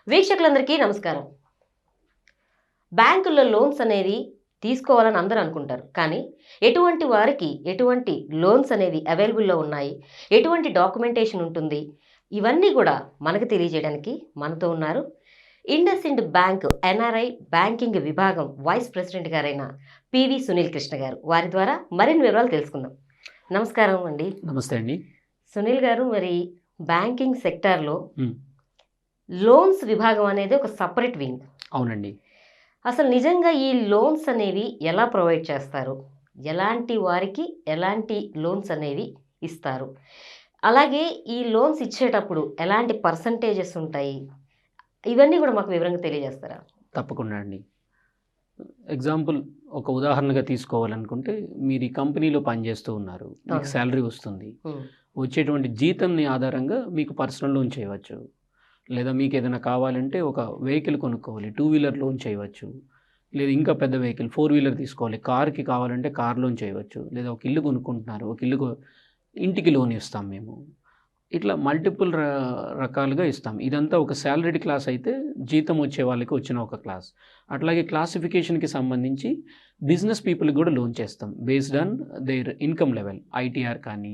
వీక్షకులందరికీ నమస్కారం. బ్యాంకుల్లో లోన్స్ అనేది తీసుకోవాలని అందరూ అనుకుంటారు. కానీ ఎటువంటి వారికి ఎటువంటి లోన్స్ అనేవి అవైలబుల్‌లో ఉన్నాయి? ఎటువంటి డాక్యుమెంటేషన్ ఉంటుంది? ఇవన్నీ గూడా మనకు తెలియజేయడానికి మనతో ఉన్నారు. ఇండస్ఇండ్ బ్యాంక్ ఎన్ఆర్ఐ బ్యాంకింగ్ విభాగం వైస్ ప్రెసిడెంట్ గారైన పివి సునీల్ కృష్ణ గారు. వారి ద్వారా మరిన్ని వివరాలు తెలుసుకుందాం. నమస్కారం అండి. నమస్తే అండి. సునీల్ గారు, మరి బ్యాంకింగ్ సెక్టార్‌లో హ్మ్. లోన్స్ విభాగం అనేది ఒక సెపరేట్ వింగ్. అవునండి. అసలు నిజంగా ఈ లోన్స్ అనేవి ఎలా ప్రొవైడ్ చేస్తారు? ఎలాంటి వారికి ఎలాంటి లోన్స్ అనేవి ఇస్తారు? అలాగే ఈ లోన్స్ ఇచ్చేటప్పుడు ఎలాంటి పర్సెంటేజెస్ ఉంటాయి? ఇవన్నీ కూడా మాకు వివరంగా తెలియజేస్తారా? తప్పకుండా అండి. ఎగ్జాంపుల్ ఒక ఉదాహరణగా తీసుకోవాలనుకుంటే, మీరు ఈ కంపెనీలో పనిచేస్తూ ఉన్నారు. మీకు అవును. సాలరీ వస్తుంది. హ్మ్. వచ్చేటువంటి జీతంని ఆధారంగా మీకు పర్సనల్ లోన్ చేయవచ్చు. లేదా మీకు ఏదైనా కావాలంటే ఒక వెహికల్ కొనుక్కోవాలి, 2 వీలర్ లోన్ చేయవచ్చు. లేదా ఇంకా పెద్ద వెహికల్ 4 వీలర్ తీసుకోవాలి, కార్‌కి కావాలంటే కార్ లోన్ చేయవచ్చు. లేదా ఒక ఇల్లు కొనుక్కుంటున్నారు, ఒక ఇంటికి లోన్ ఇస్తాం మేము. ఇట్లా మల్టిపుల్ రకాలుగా ఇస్తాం. ఇదంతా ఒక సాలరీడ్ క్లాస్ అయితే జీతం వచ్చే వాళ్ళకి వచ్చిన ఒక క్లాస్. అట్లాగే క్లాసిఫికేషన్‌కి సంబంధించి బిజినెస్ పీపుల్‌కి కూడా లోన్ చేస్తాం. Based on their income level, ITR కానీ,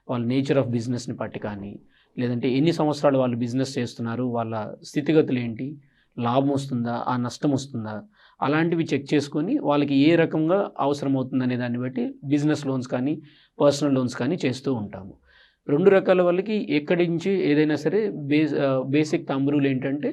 వాళ్ళ నేచర్ ఆఫ్ బిజినెస్‌ని బట్టి కానీ, లేదంటే ఎన్ని సంవత్సరాలు వాళ్ళు బిజినెస్ చేస్తున్నారు, వాళ్ళ స్థితిగతులు ఏంటి, లాభం వస్తుందా, ఆ నష్టం వస్తుందా, అలాంటివి చెక్ చేసుకొని వాళ్ళకి ఏ రకంగా అవసరమవుతుందనే దాన్ని బట్టి బిజినెస్ లోన్స్ కానీ, పర్సనల్ లోన్స్ కానీ చేస్తూ ఉంటాము. 2 రకాల వాళ్ళకి ఎక్కడి నుంచి ఏదైనా సరే బేసిక్ థంబ్ రూల్ ఏంటంటే,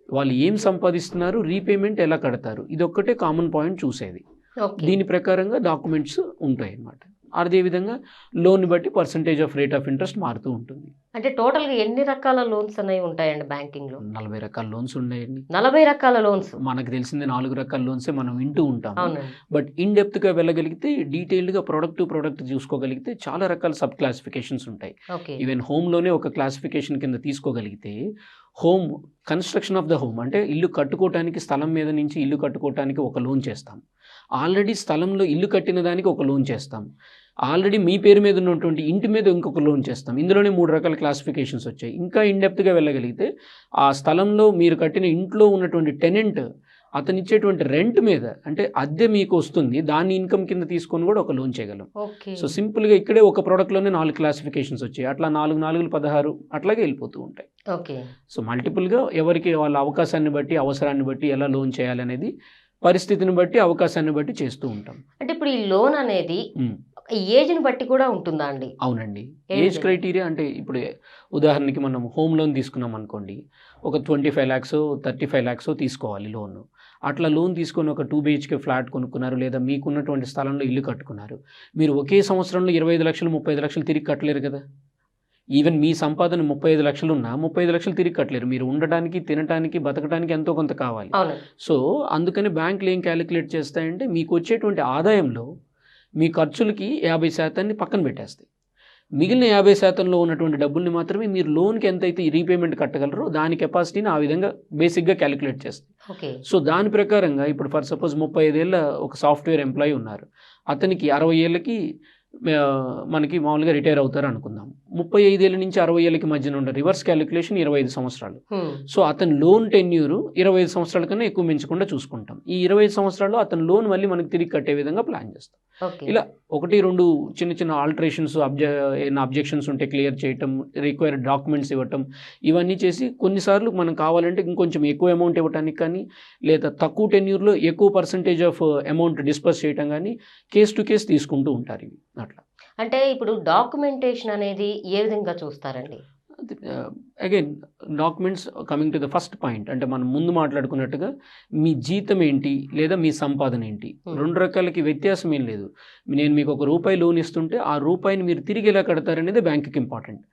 వాళ్ళు ఏం సంపాదిస్తున్నారు, రీపేమెంట్ ఎలా కడతారు, ఇదొక్కటే కామన్ పాయింట్ చూసేది. ఓకే. దీని ప్రకారంగా డాక్యుమెంట్స్ ఉంటాయన్నమాట. అదేవిధంగా లోన్ని బట్టి percentage of rate of interest మారుతూ ఉంటుంది. అంటే టోటల్‌గా ఎన్ని రకాల లోన్స్ అనేవి ఉంటాయండి బ్యాంకింగ్‌లో? 40 రకాల లోన్స్ ఉన్నాయండి. 40 రకాల లోన్స్. మనకు తెలిసింది 4 రకాల లోన్సే మనం వింటూ ఉంటాము. అవునండి. బట్ ఇన్ డెప్త్‌గా వెళ్ళగలిగితే, డీటెయిల్డ్‌గా ప్రొడక్ట్ టు ప్రొడక్ట్ చూసుకోగలిగితే చాలా రకాల సబ్ క్లాసిఫికేషన్స్ ఉంటాయి. ఓకే. ఈవెన్ హోమ్‌లోనే ఒక క్లాసిఫికేషన్ కింద తీసుకోగలిగితే, home construction of the home అంటే ఇల్లు కట్టుకోవటానికి, స్థలం మీద నుంచి ఇల్లు కట్టుకోవటానికి ఒక లోన్ చేస్తాం. ఆల్రెడీ స్థలంలో ఇల్లు కట్టిన దానికి ఒక లోన్ చేస్తాం. ఆల్రెడీ మీ పేరు మీద ఉన్నటువంటి ఇంటి మీద ఇంకొక లోన్ చేస్తాం. ఇందులోనే 3 రకాల క్లాసిఫికేషన్స్ వచ్చాయి. ఇంకా ఇన్ డెప్త్‌గా వెళ్ళగలిగితే, ఆ స్థలంలో మీరు కట్టిన ఇంట్లో ఉన్నటువంటి టెనెంట్ అతనిచ్చేటువంటి రెంట్ మీద, అంటే అద్దె మీకు వస్తుంది, దాన్ని ఇన్కమ్ కింద తీసుకొని కూడా ఒక లోన్ చేయగలం. ఓకే. సో సింపుల్‌గా ఇక్కడే ఒక ప్రోడక్ట్‌లోనే 4 క్లాసిఫికేషన్స్ వచ్చాయి. అట్లా 4, 4, 16 అట్లాగే వెళ్ళిపోతూ ఉంటాయి. ఓకే. సో మల్టిపుల్‌గా ఎవరికి వాళ్ళ అవకాశాన్ని బట్టి, అవసరాన్ని బట్టి ఎలా లోన్ చేయాలనేది పరిస్థితిని బట్టి, అవకాశాన్ని బట్టి చేస్తూ ఉంటాం. అంటే ఇప్పుడు ఈ లోన్ అనేది హ్మ్. ఏజ్‌ని బట్టి కూడా ఉంటుందా అండి? అవునండి. ఏ ఏజ్ విధంగా? క్రైటీరియా అంటే ఇప్పుడు ఉదాహరణకి మనం హోమ్ లోన్ తీసుకున్నాం అనుకోండి. ఒక 25 లాక్సో, 35 లాక్సో తీసుకోవాలి లోన్. అట్లా లోన్ తీసుకొని ఒక 2 బీహెచ్‌కే ఫ్లాట్ కొనుక్కున్నారు, లేదా మీకున్నటువంటి స్థలంలో ఇల్లు కట్టుకున్నారు. మీరు ఒకే సంవత్సరంలో 25 లక్షలు, 35 లక్షలు తిరిగి కట్టలేరు కదా! ఈవెన్ మీ సంపాదన 35 లక్షలున్నా 35 లక్షలు తిరిగి కట్టలేరు. మీరు ఉండటానికి, తినటానికి, బతకటానికి ఎంతో కొంత కావాలి. అవును. సో అందుకని బ్యాంకులు ఏం క్యాలిక్యులేట్ చేస్తాయంటే, మీకు వచ్చేటువంటి ఆదాయంలో మీ ఖర్చులకి 50% పక్కన పెట్టేస్తాయి. మిగిలిన 50%లో ఉన్నటువంటి డబ్బుల్ని మాత్రమే మీరు లోన్‌కి ఎంతైతే రీపేమెంట్ కట్టగలరో దాని కెపాసిటీని ఆ విధంగా బేసిక్‌గా క్యాలిక్యులేట్ చేస్తాయి. ఓకే. సో దాని ప్రకారంగా ఇప్పుడు ఫర్ సపోజ్ 35 ఏళ్ల ఒక సాఫ్ట్‌వేర్ ఎంప్లాయీ ఉన్నారు. అతనికి 60 ఏళ్ళకి మనకి మామూలుగా రిటైర్ అవుతారు అనుకుందాం. 35 ఏళ్ల నుంచి 60 ఏళ్ళకి మధ్యన ఉన్న రివర్స్ క్యాలిక్యులేషన్ 25 సంవత్సరాలు. హ్మ్. సో అతని లోన్ టెన్యూర్ 25 సంవత్సరాల కన్నా ఎక్కువ పెంచకుండా చూసుకుంటాం. ఈ 25 సంవత్సరాల్లో అతని లోన్ మళ్ళీ మనకి తిరిగి కట్టే విధంగా ప్లాన్ చేస్తాం. ఓకే. ఇలా 1, 2 చిన్న ఆల్టరేషన్స్, ఏమైనా అబ్జెక్షన్స్ ఉంటే క్లియర్ చేయటం, రిక్వైర్డ్ డాక్యుమెంట్స్ ఇవ్వటం, ఇవన్నీ చేసి కొన్నిసార్లు మనం కావాలంటే ఇంకొంచెం ఎక్కువ అమౌంట్ ఇవ్వటానికి కానీ, లేదా తక్కువ టెన్యూర్లో ఎక్కువ పర్సంటేజ్ ఆఫ్ అమౌంట్ డిస్పర్స్ చేయటం కానీ కేస్ టు కేస్ తీసుకుంటూ ఉంటారు ఇవి. అట్లా అంటే ఇప్పుడు డాక్యుమెంటేషన్ అనేది ఏ విధంగా చూస్తారండి? Again documents coming to the first point, అంటే మనం ముందు మాట్లాడుకున్నట్టుగా మీ జీతం ఏంటి, లేదా మీ సంపాదన ఏంటి, 2 రకాలకి వ్యత్యాసం ఏం లేదు. నేను మీకు ₹1 లోన్ ఇస్తుంటే ఆ రూపాయిని మీరు తిరిగి ఎలా కడతారనేది బ్యాంకుకి ఇంపార్టెంట్.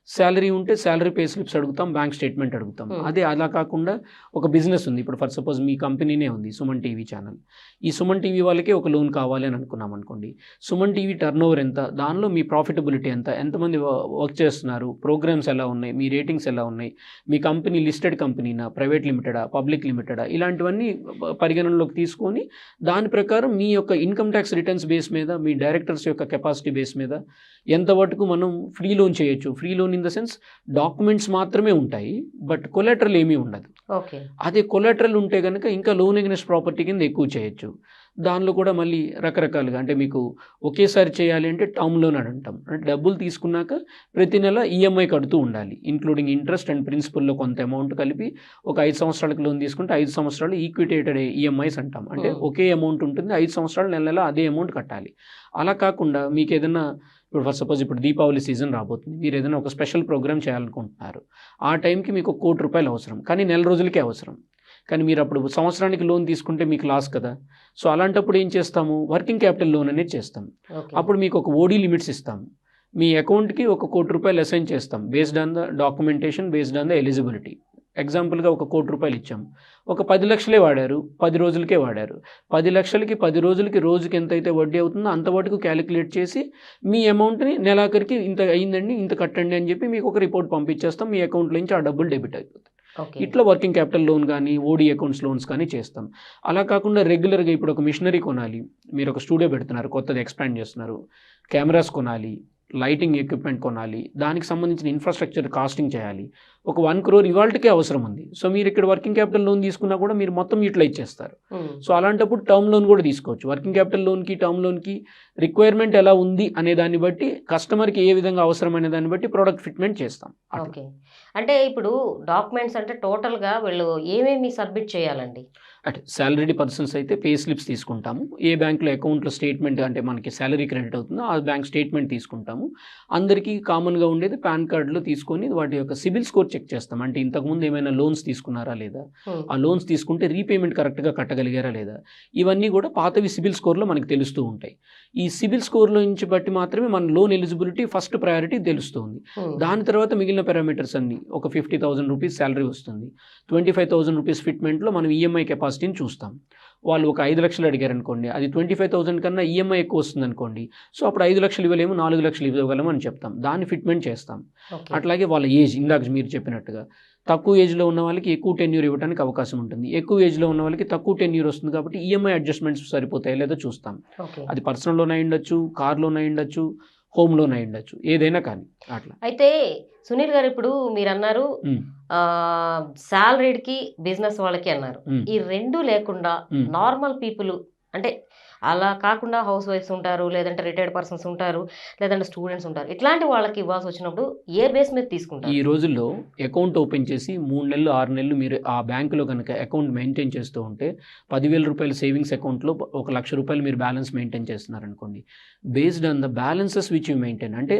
శాలరీ ఉంటే శాలరీ పే స్లిప్స్ అడుగుతాం, బ్యాంక్ స్టేట్మెంట్ అడుగుతాం. అదే అలా కాకుండా ఒక బిజినెస్ ఉంది, ఇప్పుడు ఫర్ సపోజ్ మీ కంపెనీనే ఉంది, సుమన్ టీవీ ఛానల్. ఈ సుమన్ టీవీ వాళ్ళకే ఒక లోన్ కావాలి అని అనుకున్నాం అనుకోండి. సుమన్ టీవీ టర్నోవర్ ఎంత, దానిలో మీ ప్రాఫిటబిలిటీ ఎంత, ఎంతమంది వర్క్ చేస్తున్నారు, ప్రోగ్రామ్స్ ఎలా ఉన్నాయి, మీ రేటింగ్స్ ఎలా ఉన్నాయి, మీ కంపెనీ లిస్టెడ్ కంపెనీనా, ప్రైవేట్ లిమిటెడా, పబ్లిక్ లిమిటెడా, ఇలాంటివన్నీ పరిగణనలోకి తీసుకొని దాని ప్రకారం మీ యొక్క ఇన్కమ్ ట్యాక్స్ రిటర్న్స్ బేస్ మీద, మీ డైరెక్టర్స్ యొక్క కెపాసిటీ బేస్ మీద ఎంతవరకు మనం ఫ్రీ లోన్ చేయొచ్చు, free loan in the sense documents మాత్రమే ఉంటాయి, బట్ కొలాటరల్ ఏమీ ఉండదు. ఓకే. అదే కొలాటరల్ ఉంటే కనుక ఇంకా లోన్ అగైనెస్ట్ ప్రాపర్టీ కింద ఎక్కువ చేయొచ్చు. దానిలో కూడా మళ్ళీ రకరకాలుగా అంటే మీకు ఒకేసారి చేయాలి అంటే టర్మ్ లోన్ అని అంటాం. అంటే డబ్బులు తీసుకున్నాక ప్రతి నెల ఈఎంఐ కడుతూ ఉండాలి, ఇంక్లూడింగ్ ఇంట్రెస్ట్ అండ్ ప్రిన్సిపల్లో కొంత అమౌంట్ కలిపి. ఒక 5 సంవత్సరాలకు లోన్ తీసుకుంటే 5 సంవత్సరాలు ఈక్విటేటెడ్ ఈఎంఐస్ అంటాం. అంటే ఒకే అమౌంట్ ఉంటుంది, 5 సంవత్సరాలు నెల నెల అదే అమౌంట్ కట్టాలి. అలా కాకుండా మీకు ఏదైనా ఇప్పుడు ఫర్ సపోజ్ ఇప్పుడు దీపావళి సీజన్ రాబోతుంది, మీరు ఏదైనా ఒక స్పెషల్ ప్రోగ్రామ్ చేయాలనుకుంటున్నారు, ఆ టైంకి మీకు 1 కోటి రూపాయలు అవసరం, కానీ నెల రోజులకే అవసరం. కానీ మీరు అప్పుడు సంవత్సరానికి లోన్ తీసుకుంటే మీకు లాస్ కదా. సో అలాంటప్పుడు ఏం చేస్తాము, వర్కింగ్ క్యాపిటల్ లోన్ అనేది చేస్తాం. అప్పుడు మీకు ఒక ఓడీ లిమిట్స్ ఇస్తాము. మీ అకౌంట్కి 1 కోటి రూపాయలు అసైన్ చేస్తాం based on the documentation, based on the eligibility. ఎగ్జాంపుల్గా 1 కోటి రూపాయలు ఇచ్చాం, ఒక 10 లక్షలే వాడారు, 10 రోజులకే వాడారు. 10 లక్షలకి 10 రోజులకి రోజుకి ఎంత అయితే వడ్డీ అవుతుందో అంత వరకు క్యాలిక్యులేట్ చేసి మీ అమౌంట్ని నెలాఖరికి ఇంత అయిందండి, ఇంత కట్టండి అని చెప్పి మీకు ఒక రిపోర్ట్ పంపించేస్తాం. మీ అకౌంట్లో నుంచి ఆ డబ్బులు డెబిట్ అయిపోతుంది. ఇట్లా వర్కింగ్ క్యాపిటల్ లోన్ కానీ ఓడీ అకౌంట్స్ లోన్స్ కానీ చేస్తాం. అలా కాకుండా రెగ్యులర్గా ఇప్పుడు ఒక మిషనరీ కొనాలి, మీరు ఒక స్టూడియో పెడుతున్నారు, కొత్తది ఎక్స్పాండ్ చేస్తున్నారు, కెమెరాస్ కొనాలి, లైటింగ్ ఎక్విప్మెంట్ కొనాలి, దానికి సంబంధించిన ఇన్ఫ్రాస్ట్రక్చర్ కాస్టింగ్ చేయాలి, ఒక 1 crore ఇవాళకే అవసరం ఉంది. సో మీరు ఇక్కడ వర్కింగ్ క్యాపిటల్ లోన్ తీసుకున్నా కూడా మీరు మొత్తం యూటిలైజ్ చేస్తారు. సో అలాంటప్పుడు టర్మ్ లోన్ కూడా తీసుకోవచ్చు. వర్కింగ్ క్యాపిటల్ లోన్కి టర్మ్ లోన్కి రిక్వైర్మెంట్ ఎలా ఉంది అనే దాన్ని బట్టి, కస్టమర్కి ఏ విధంగా అవసరం అనే దాన్ని బట్టి ప్రోడక్ట్ ఫిట్మెంట్ చేస్తాం. ఓకే. అంటే ఇప్పుడు డాక్యుమెంట్స్ అంటే టోటల్గా వీళ్ళు ఏమేమి సబ్మిట్ చేయాలండి? అంటే శాలరీడ్ పర్సన్స్ అయితే పే స్లిప్స్ తీసుకుంటాము. ఏ బ్యాంక్లో అకౌంట్లో స్టేట్మెంట్ అంటే మనకి శాలరీ క్రెడిట్ అవుతుందో ఆ బ్యాంక్ స్టేట్మెంట్ తీసుకుంటాము. అందరికీ కామన్గా ఉండేది పాన్ కార్డులో తీసుకొని వాటి యొక్క సిబిల్ స్కోర్ చెక్ చేస్తాం. అంటే ఇంతకుముందు ఏమైనా లోన్స్ తీసుకున్నారా లేదా, ఆ లోన్స్ తీసుకుంటే రీపేమెంట్ కరెక్ట్గా కట్టగలిగారా లేదా, ఇవన్నీ కూడా పాతవి సిబిల్ స్కోర్లో మనకి తెలుస్తూ ఉంటాయి. ఈ సిబిల్ స్కోర్లో నుంచి బట్టి మాత్రమే మన లోన్ ఎలిజిబిలిటీ ఫస్ట్ ప్రయారిటీ తెలుస్తుంది. దాని తర్వాత మిగిలిన పారామీటర్స్ అన్ని, ఒక 50,000 రూపీస్ శాలరీ వస్తుంది, 25,000 రూపీస్ ఫిట్మెంట్లో మనం ఈఎంఐ కెపాసిటీని చూస్తాం. వాళ్ళు ఒక 5 లక్షలు అడిగారు అనుకోండి, అది 25,000 కన్నా ఈఎంఐ ఎక్కువ వస్తుంది అనుకోండి, సో అప్పుడు 5 లక్షలు ఇవ్వలేము, 4 లక్షలు ఇవ్వగలము అని చెప్తాం. దాన్ని ఫిట్మెంట్ చేస్తాం. అట్లాగే వాళ్ళ ఏజ్, ఇందాక మీరు చెప్పినట్టుగా తక్కువ ఏజ్లో ఉన్న వాళ్ళకి ఎక్కువ టెన్యూర్ ఇవ్వడానికి అవకాశం ఉంటుంది, ఎక్కువ ఏజ్లో ఉన్న వాళ్ళకి తక్కువ టెన్యూర్ వస్తుంది కాబట్టి ఈఎంఐ అడ్జస్ట్మెంట్స్ సరిపోతాయి లేదో చూస్తాం. అది పర్సనల్ లోన్ అయి ఉండొచ్చు, కార్ లోన్ అయి ఉండొచ్చు, హోమ్ లోన్ అయి ఉండొచ్చు, ఏదైనా కానీ అట్లా. అయితే సునీల్ గారు ఇప్పుడు మీరు అన్నారు సాలరీడ్కి బిజినెస్ వాళ్ళకి అన్నారు, ఈ రెండు లేకుండా నార్మల్ పీపుల్ అంటే అలా కాకుండా హౌస్ వైఫ్స్ ఉంటారు, లేదంటే రిటైర్డ్ పర్సన్స్ ఉంటారు, లేదంటే స్టూడెంట్స్ ఉంటారు, ఇట్లాంటి వాళ్ళకి ఇవ్వాల్సి వచ్చినప్పుడు ఏ బేస్ మీద తీసుకుంటారు? ఈ రోజుల్లో అకౌంట్ ఓపెన్ చేసి 3 నెలలు 6 నెలలు మీరు ఆ బ్యాంకులో కనుక అకౌంట్ మెయింటైన్ చేస్తూ ఉంటే 10,000 రూపాయలు సేవింగ్స్ అకౌంట్లో 1,00,000 రూపాయలు మీరు బ్యాలెన్స్ మెయింటైన్ చేస్తున్నారనుకోండి, based on the balances which you maintain, అంటే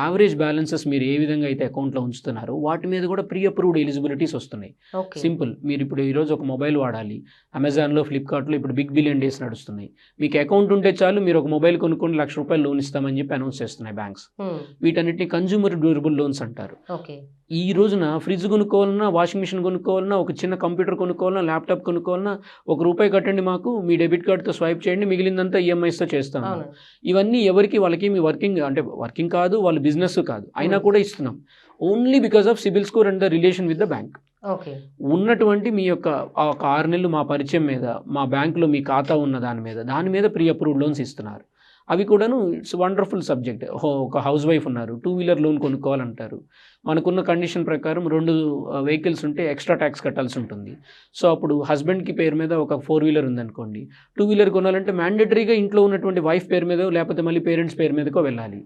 యావరేజ్ బ్యాలెన్సెస్ మీరు ఏ విధంగా అయితే అకౌంట్లో ఉంచుతున్నారో వాటి మీద కూడా ప్రీ అప్రూవ్డ్ ఎలిజిబిలిటీస్ వస్తున్నాయి. సింపుల్, మీరు ఇప్పుడు ఈరోజు ఒక మొబైల్ వాడాలి, అమెజాన్లో ఫ్లిప్కార్ట్లో ఇప్పుడు బిగ్ బిలియన్ డేస్ నడుస్తున్నాయి, మీకు అకౌంట్ ఉంటే చాలు మీరు ఒక మొబైల్ కొనుక్కొని 1,00,000 రూపాయలు లోన్ ఇస్తామని చెప్పి అనౌన్స్ చేస్తున్నాయి బ్యాంక్స్. వీటన్నిటిని కన్జ్యూమర్ డ్యూరబుల్ లోన్స్ అంటారు. ఈ రోజున ఫ్రిడ్జ్ కొనుక్కోవాలన్నా, వాషింగ్ మిషన్ కొనుక్కోవాలన్నా, ఒక చిన్న కంప్యూటర్ కొనుక్కోవాలన్నా, ల్యాప్టాప్ కొనుక్కోవాలన్నా, ₹1 కట్టండి మాకు, మీ డెబిట్ కార్డ్తో స్వైప్ చేయండి, మిగిలిందంతా ఈఎంఐస్తో చేస్తాము. ఇవన్నీ ఎవరికి, వాళ్ళకి మీ వర్కింగ్ కాదు, వాళ్ళ బిజినెస్ కాదు, అయినా కూడా ఇస్తున్నాం. Only because of CIBIL score and the relation with the bank. ఉన్నటువంటి మీ యొక్క ఒక 6 నెలలు మా పరిచయం మీద, మా బ్యాంకులో మీ ఖాతా ఉన్న దాని మీద ప్రీ అప్రూవ్డ్ లోన్స్ ఇస్తున్నారు. అవి కూడాను ఇట్స్ వండర్ఫుల్ సబ్జెక్ట్. ఒక హౌస్ వైఫ్ ఉన్నారు, 2 వీలర్ లోన్ కొనుక్కోవాలంటారు, మనకున్న కండిషన్ ప్రకారం 2 వెహికల్స్ ఉంటే ఎక్స్ట్రా ట్యాక్స్ కట్టాల్సి ఉంటుంది. సో అప్పుడు హస్బెండ్కి పేరు మీద ఒక 4 వీలర్ ఉందనుకోండి, 2 వీలర్ కొనాలంటే మ్యాండేటరీగా ఇంట్లో ఉన్నటువంటి వైఫ్ పేరు మీద లేకపోతే మళ్ళీ పేరెంట్స్ పేరు మీదకో వెళ్ళాలి.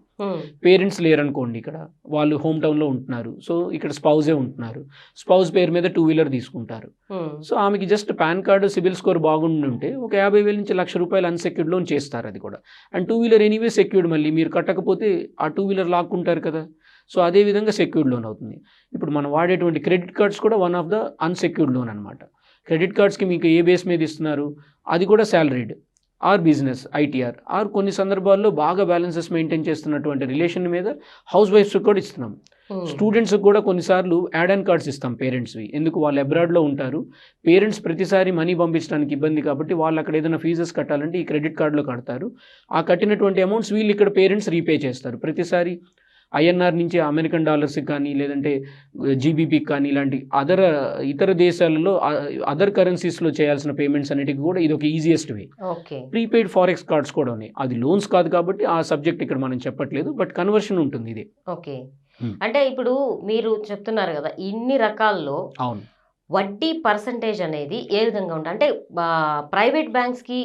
పేరెంట్స్ లేరనుకోండి, ఇక్కడ వాళ్ళు హోమ్ టౌన్లో ఉంటున్నారు, సో ఇక్కడ స్పౌజే ఉంటున్నారు, స్పౌజ్ పేరు మీద 2 వీలర్ తీసుకుంటారు. సో ఆమెకి just pan card CIBIL score బాగుండి ఉంటే ఒక 50,000 నుంచి ₹1,00,000 అన్సెక్యూర్డ్ లోన్ చేస్తారు. అది కూడా అండ్ 2 వీలర్ ఎనీవే సెక్యూర్డ్, మళ్ళీ మీరు కట్టకపోతే ఆ 2 వీలర్ లాక్కుంటారు కదా, సో అదే విధంగా సెక్యూర్డ్ లోన్ అవుతుంది. ఇప్పుడు మనం వాడేటువంటి క్రెడిట్ కార్డ్స్ కూడా one of the unsecured loan అనమాట. క్రెడిట్ కార్డ్స్కి మీకు ఏ బేస్ మీద ఇస్తున్నారు, అది కూడా salaried or business ITR or కొన్ని సందర్భాల్లో బాగా బ్యాలెన్సెస్ మెయింటైన్ చేస్తున్నటువంటి రిలేషన్ మీద హౌస్ వైఫ్స్కి కూడా ఇస్తున్నాం. స్టూడెంట్స్కి కూడా కొన్నిసార్లు యాడ్ ఆన్ కార్డ్స్ ఇస్తాం పేరెంట్స్వి, ఎందుకు వాళ్ళు అబ్రాడ్లో ఉంటారు, పేరెంట్స్ ప్రతిసారి మనీ పంపించడానికి ఇబ్బంది కాబట్టి వాళ్ళు అక్కడ ఏదైనా ఫీజెస్ కట్టాలంటే ఈ క్రెడిట్ కార్డులో కడతారు. ఆ కట్టినటువంటి అమౌంట్స్ వీళ్ళు ఇక్కడ పేరెంట్స్ రీపే చేస్తారు. ప్రతిసారి ఐఎన్ఆర్ నుంచి అమెరికన్ డాలర్స్కి కానీ లేదంటే జీబీపీకి కానీ ఇలాంటి ఇతర దేశాలలో అదర్ కరెన్సీస్లో చేయాల్సిన పేమెంట్స్ అన్నిటికీ కూడా ఇది ఒక easiest way. Prepaid forex cards కూడా ఉన్నాయి, అది లోన్స్ కాదు కాబట్టి ఆ సబ్జెక్ట్ ఇక్కడ మనం చెప్పట్లేదు, బట్ కన్వర్షన్ ఉంటుంది ఇది. ఓకే. హ్మ్. అంటే ఇప్పుడు మీరు చెప్తున్నారు కదా! ఇన్ని రకాల్లో అవును. వడ్డీ పర్సెంటేజ్ అనేది ఏ విధంగా ఉంటది? అంటే ప్రైవేట్ బ్యాంక్స్‌కి,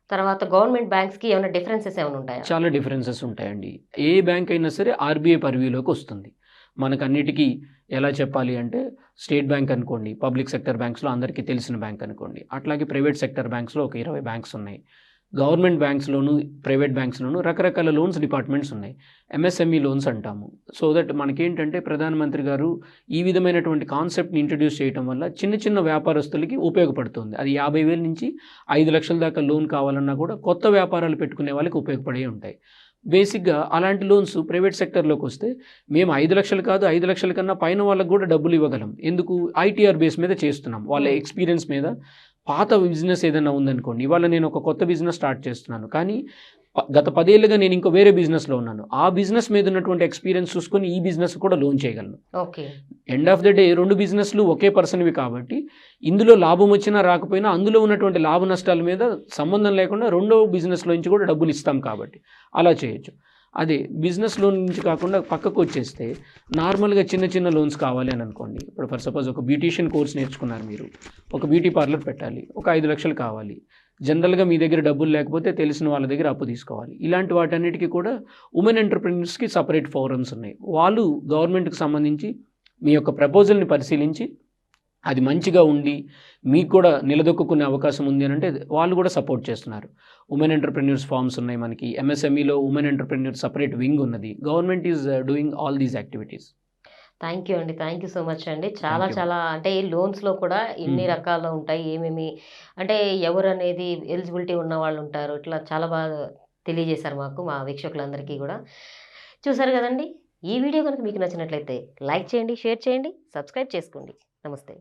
తర్వాత గవర్నమెంట్ బ్యాంక్స్‌కి ఏమైనా డిఫరెన్సెస్ ఏమైనా ఉంటాయా? చాలా డిఫరెన్సెస్ ఉంటాయండి. ఏ బ్యాంక్ అయినా సరే ఆర్‌బీఐ పర్వ్యూలోకొస్తుంది. మనకన్నిటికీ ఎలా చెప్పాలి అంటే, స్టేట్ బ్యాంక్ అనుకోండి, పబ్లిక్ సెక్టర్ బ్యాంక్స్‌లో అందరికీ తెలిసిన బ్యాంక్ అనుకోండి. అట్లాగే ప్రైవేట్ సెక్టర్ బ్యాంక్స్‌లో ఒక 20 బ్యాంక్స్ ఉన్నాయి. గవర్నమెంట్ బ్యాంక్స్‌లోను, ప్రైవేట్ బ్యాంక్స్‌లోను రకరకాల లోన్స్ డిపార్ట్మెంట్స్ ఉన్నాయి. ఎంఎస్ఎంఈ లోన్స్ అంటాము. సో దట్ మనకేంటంటే ప్రధానమంత్రి గారు ఈ విధమైనటువంటి కాన్సెప్ట్‌ని ఇంట్రొడ్యూస్ చేయటం వల్ల చిన్న చిన్న వ్యాపారస్తులకి ఉపయోగపడుతుంది. అది 50,000 నుంచి 5,00,000 దాకా లోన్ కావాలన్నా కూడా కొత్త వ్యాపారాలు పెట్టుకునే వాళ్ళకి ఉపయోగపడే ఉంటాయి. బేసిక్‌గా అలాంటి లోన్స్ ప్రైవేట్ సెక్టర్‌లోకొస్తే మేము 5,00,000 కాదు 5,00,000 కన్నా పైన వాళ్ళకి కూడా డబ్బులు ఇవ్వగలం. ఎందుకు? ఐటీఆర్ బేస్ మీద చేస్తున్నాం. వాళ్ళ హ్మ్. ఎక్స్‌పీరియన్స్ మీద పాత బిజినెస్ ఏదైనా ఉందనుకోండి. ఇవాళ నేను ఒక కొత్త బిజినెస్ స్టార్ట్ చేస్తున్నాను. కానీ గత 10 ఏళ్లుగా నేను ఇంకో వేరే బిజినెస్‌లో ఉన్నాను. ఆ బిజినెస్ మీద ఉన్నటువంటి ఎక్స్‌పీరియన్స్ చూసుకొని ఈ బిజినెస్ కూడా లోన్ చేయగలను. Okay. End of the day 2 బిజినెస్‌లు ఒకే పర్సన్‌వి కాబట్టి ఇందులో లాభం వచ్చినా రాకపోయినా అందులో ఉన్నటువంటి లాభ నష్టాల మీద సంబంధం లేకుండా రెండో బిజినెస్‌లో నుంచి కూడా డబ్బులు ఇస్తాం కాబట్టి అలా చేయొచ్చు. అదే బిజినెస్ లోన్ నుంచి కాకుండా పక్కకొచ్చేస్తే నార్మల్‌గా చిన్న చిన్న లోన్స్ కావాలి అని అనుకోండి. ఇప్పుడు ఫర్ సపోజ్ ఒక బ్యూటీషియన్ కోర్స్ నేర్చుకున్నారు మీరు. ఒక బ్యూటీ పార్లర్ పెట్టాలి. ఒక 5,00,000 కావాలి. జనరల్‌గా మీ దగ్గర డబ్బులు లేకపోతే తెలిసిన వాళ్ళ దగ్గర అప్పు తీసుకోవాలి. ఇలాంటి వాటన్నిటికి కూడా ఉమెన్ ఎంటర్‌ప్రెన్యూర్స్‌కి సెపరేట్ ఫోరమ్స్ ఉన్నాయి. వాళ్ళు గవర్నమెంట్‌కి సంబంధించి మీ యొక్క ప్రపోజల్‌ని పరిశీలించి అది మంచిగా ఉండి మీకు కూడా నిలదొక్కుకునే అవకాశం ఉంది అనంటే వాళ్ళు కూడా సపోర్ట్ చేస్తున్నారు. ఉమెన్ ఎంటర్‌ప్రెన్యూర్స్ ఫార్మ్స్ ఉన్నాయి మనకి. ఎంఎస్ఎంఈలో ఉమెన్ ఎంటర్‌ప్రెన్యూర్ సెపరేట్ వింగ్ ఉన్నది. Government is doing all these activities. Thank you అండి. థ్యాంక్ యూ సో మచ్ అండి. చాలా థ్యాంక్ యూ. చాలా అంటే లోన్స్‌లో కూడా ఇన్ని హ్మ్. రకాలు ఉంటాయి. ఏమేమి అంటే ఎవరనేది ఎలిజిబిలిటీ ఉన్నవాళ్ళుంటారు. ఇట్లా చాలా బాగా తెలియజేశారు మాకు, మా వీక్షకులందరికీ గూడా. చూసారు గదండీ! ఈ వీడియో గనుక మీకు నచ్చినట్లయితే లైక్ చేయండి, షేర్ చేయండి, సబ్స్క్రైబ్ చేసుకోండి. నమస్తే.